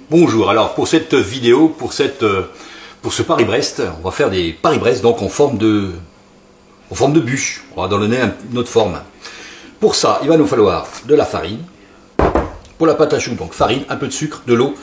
Bonjour, alors pour cette vidéo, pour ce Paris-Brest, on va faire des Paris-Brest donc en forme de bûche. On va donner une autre forme. Pour ça, il va nous falloir de la farine. Pour la pâte à choux, donc farine, un peu de sucre, de l'eau,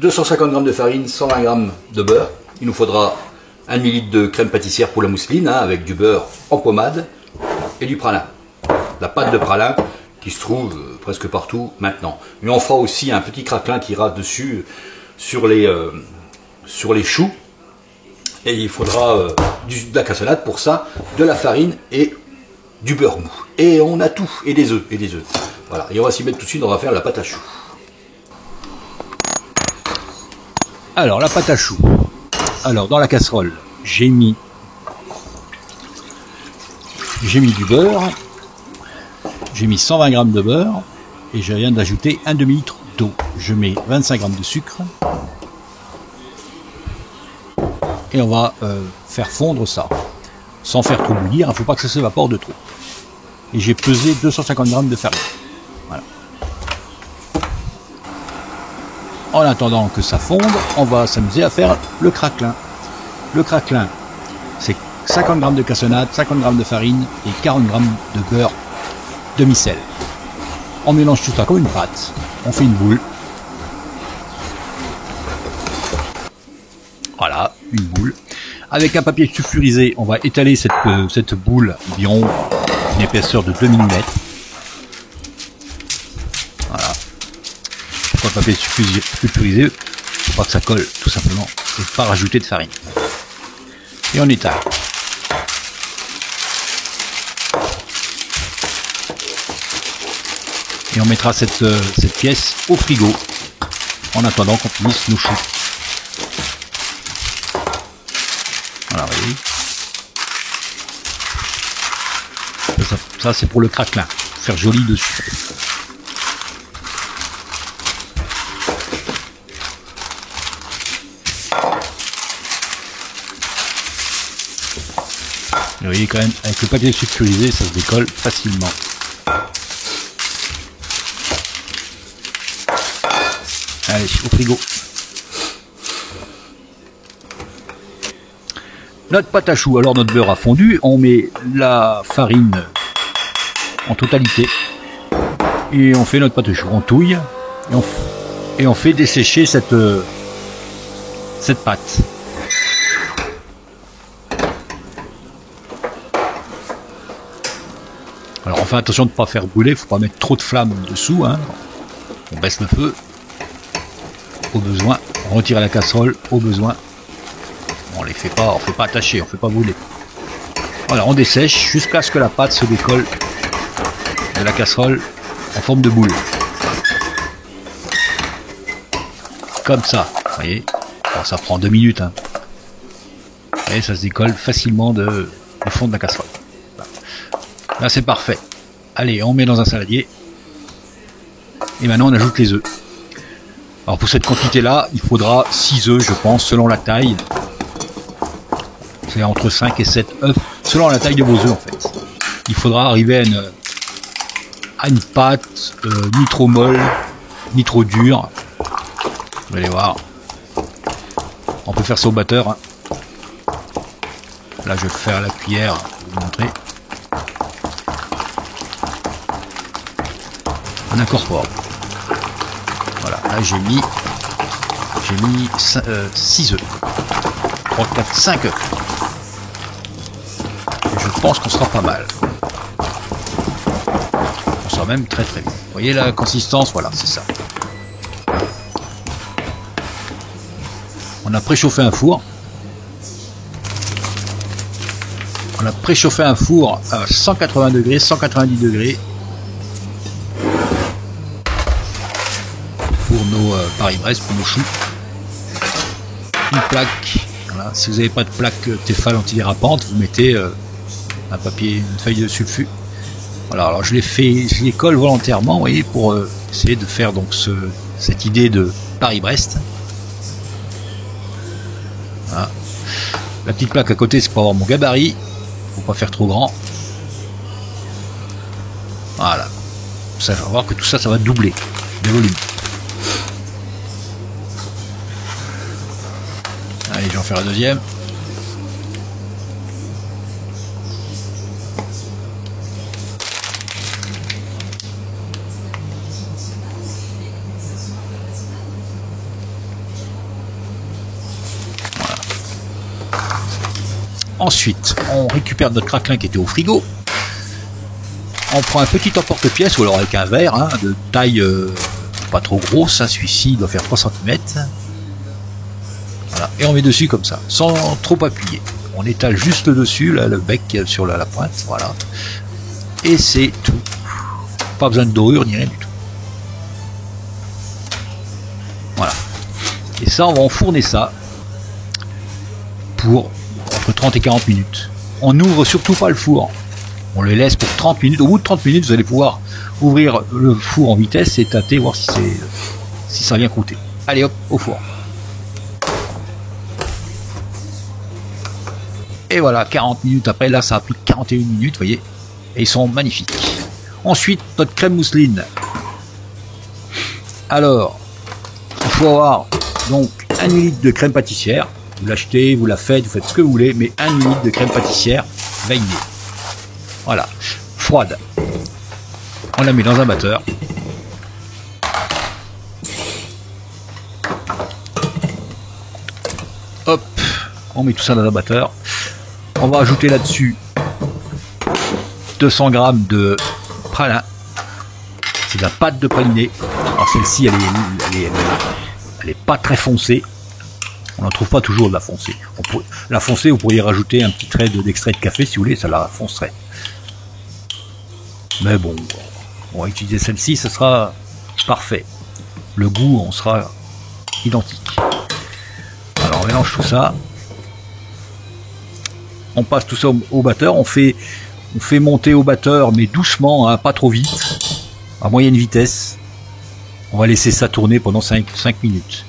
250 g de farine, 120 g de beurre. Il nous faudra 1 ml de crème pâtissière pour la mousseline, avec du beurre en pommade et du pralin. La pâte de pralin qui se trouve presque partout maintenant. Mais on fera aussi un petit craquelin qui ira dessus sur les choux. Et il faudra de la cassonade pour ça, de la farine et du beurre mou. Et on a tout, et des œufs, Voilà, et on va s'y mettre tout de suite, on va faire la pâte à choux. Alors, la pâte à choux. Alors, dans la casserole, j'ai mis du beurre. J'ai mis 120 g de beurre et je viens d'ajouter un demi-litre d'eau. Je mets 25 g de sucre et on va faire fondre ça sans faire trop bouillir. Il ne faut pas que ça s'évapore de trop. Et j'ai pesé 250 g de farine. Voilà. En attendant que ça fonde, on va s'amuser à faire le craquelin. Le craquelin, c'est 50 g de cassonade, 50 g de farine et 40 g de beurre demi-sel. On mélange tout ça comme une pâte. On fait une boule. Voilà, une boule. Avec un papier sulfurisé, on va étaler cette boule environ une épaisseur de 2 mm. Voilà. Pourquoi le papier sulfurisé? Faut pas que ça colle, tout simplement. Et pas rajouter de farine. Et on étale. Et on mettra cette pièce au frigo en attendant qu'on finisse nos choux. Voilà, vous voyez. Ça c'est pour le craquelin, pour faire joli dessus. Vous voyez quand même, avec le papier sulfurisé, ça se décolle facilement. Allez, au frigo. Notre pâte à choux, alors notre beurre a fondu, on met la farine en totalité et on fait notre pâte à choux. On touille et on fait dessécher cette pâte. Alors on fait attention de ne pas faire brûler, il ne faut pas mettre trop de flammes dessous, hein. On baisse le feu. Au besoin, on retire la casserole au besoin. On fait pas attacher, on fait pas brûler. Voilà, on dessèche jusqu'à ce que la pâte se décolle de la casserole en forme de boule. Comme ça, vous voyez. Alors, ça prend 2 minutes. Hein. Et ça se décolle facilement du fond de la casserole. Là, c'est parfait. Allez, on met dans un saladier. Et maintenant, on ajoute les œufs. Alors pour cette quantité-là, il faudra 6 œufs, je pense, selon la taille. C'est entre 5 et 7 œufs, selon la taille de vos œufs en fait. Il faudra arriver à une pâte ni trop molle, ni trop dure. Vous allez voir. On peut faire ça au batteur. Hein. Là, je vais le faire à la cuillère pour vous montrer. On incorpore. Voilà, là j'ai mis 6 œufs. 3, 4, 5 œufs. Et je pense qu'on sera pas mal. On sera même très très bien. Vous voyez la consistance, voilà, c'est ça. On a préchauffé un four. On a préchauffé un four à 180 degrés, 190 degrés. Pour nos Paris-Brest, pour nos choux. Une plaque. Voilà. Si vous n'avez pas de plaque Tefal antidérapante, vous mettez un papier, une feuille de sulfu. Voilà, alors je les colle volontairement, vous voyez, pour essayer de faire donc cette idée de Paris-Brest. Voilà. La petite plaque à côté, c'est pour avoir mon gabarit. Faut pas faire trop grand. Voilà. Ça, on va voir que tout ça, ça va doubler de volume. Allez, je vais en faire un deuxième. Voilà. Ensuite, on récupère notre craquelin qui était au frigo. On prend un petit emporte-pièce, ou alors avec un verre, hein, de taille pas trop grosse, hein, celui-ci doit faire 3 cm. Voilà. Et on met dessus comme ça, sans trop appuyer. On étale juste dessus, là, le bec sur la pointe, voilà. Et c'est tout. Pas besoin de dorure ni rien du tout. Voilà. Et ça, on va enfourner ça pour entre 30 et 40 minutes. On n'ouvre surtout pas le four. On le laisse pour 30 minutes. Au bout de 30 minutes, vous allez pouvoir ouvrir le four en vitesse et tâter, voir si ça vient croûter. Allez hop, au four. Et voilà, 40 minutes après, là ça a pris 41 minutes, vous voyez. Et ils sont magnifiques. Ensuite, notre crème mousseline. Alors, il faut avoir donc 1 ml de crème pâtissière. Vous l'achetez, vous la faites, vous faites ce que vous voulez, mais 1 ml de crème pâtissière vainée. Voilà, froide. On la met dans un batteur. Hop, on met tout ça dans un batteur. On va ajouter là-dessus 200 g de pralin. C'est de la pâte de praliné. Alors celle-ci, elle est pas très foncée. On n'en trouve pas toujours de la foncée. La foncée, vous pourriez rajouter un petit trait d'extrait de café si vous voulez, ça la foncerait. Mais bon, on va utiliser celle-ci, ce sera parfait. Le goût, on sera identique. Alors on mélange tout ça. On passe tout ça au batteur. On fait monter au batteur, mais doucement, hein, pas trop vite, à moyenne vitesse. On va laisser ça tourner pendant 5 minutes.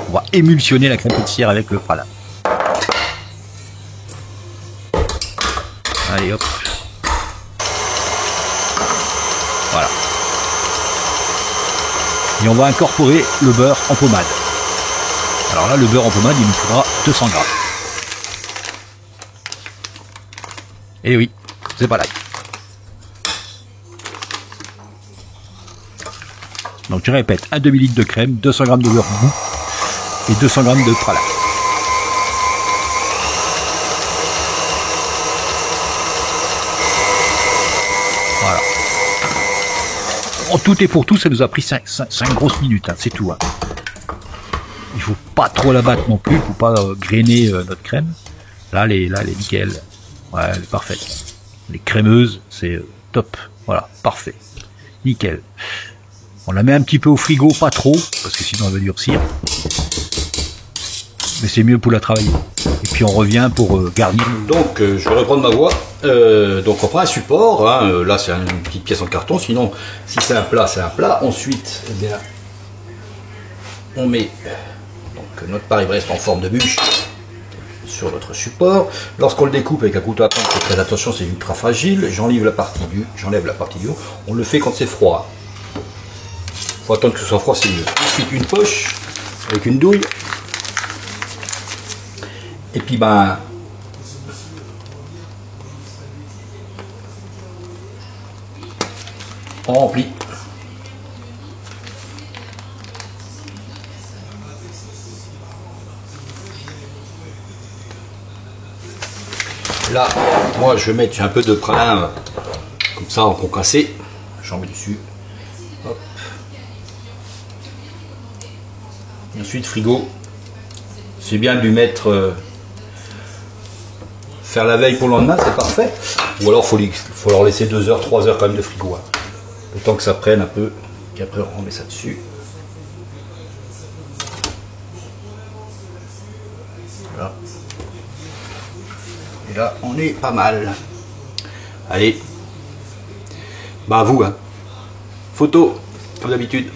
On va émulsionner la crème pâtissière avec le pralin. Allez hop. Voilà. Et on va incorporer le beurre en pommade. Alors là, le beurre en pommade, il nous faudra 200 grammes. Et oui, c'est pas là. Donc je répète, un demi-litre de crème, 200 g de beurre mou et 200 g de pralin. Voilà. En tout et pour tout, ça nous a pris 5 grosses minutes, hein, c'est tout. Hein. Il faut pas trop la battre non plus pour pas grainer notre crème. Là, elle est nickel. Ouais, elle est parfaite. Les crémeuses, c'est top. Voilà, parfait. Nickel. On la met un petit peu au frigo, pas trop, parce que sinon elle va durcir. Mais c'est mieux pour la travailler. Et puis on revient pour garnir. Donc je vais reprendre ma voix. Donc on prend un support. Hein, là c'est une petite pièce en carton. Sinon, si c'est un plat, c'est un plat. Ensuite, eh bien, on met donc, notre Paris-Brest en forme de bûche sur notre support. Lorsqu'on le découpe avec un couteau à pain, faites très attention, c'est ultra fragile. J'enlève la partie du haut. On le fait quand c'est froid. Il faut attendre que ce soit froid, c'est mieux. Ensuite, une poche avec une douille. Et puis, ben, on remplit. Là, moi, je vais mettre un peu de pralin comme ça en concassé. J'en mets dessus. Hop. Et ensuite, frigo. C'est bien de lui mettre. Faire la veille pour le lendemain, c'est parfait. Ou alors, faut leur laisser 2 heures, 3 heures quand même de frigo. Hein. Le temps que ça prenne un peu. Et après, on met ça dessus. Voilà. Et là, on est pas mal. Allez. Bah, à vous, hein. Photo, comme d'habitude.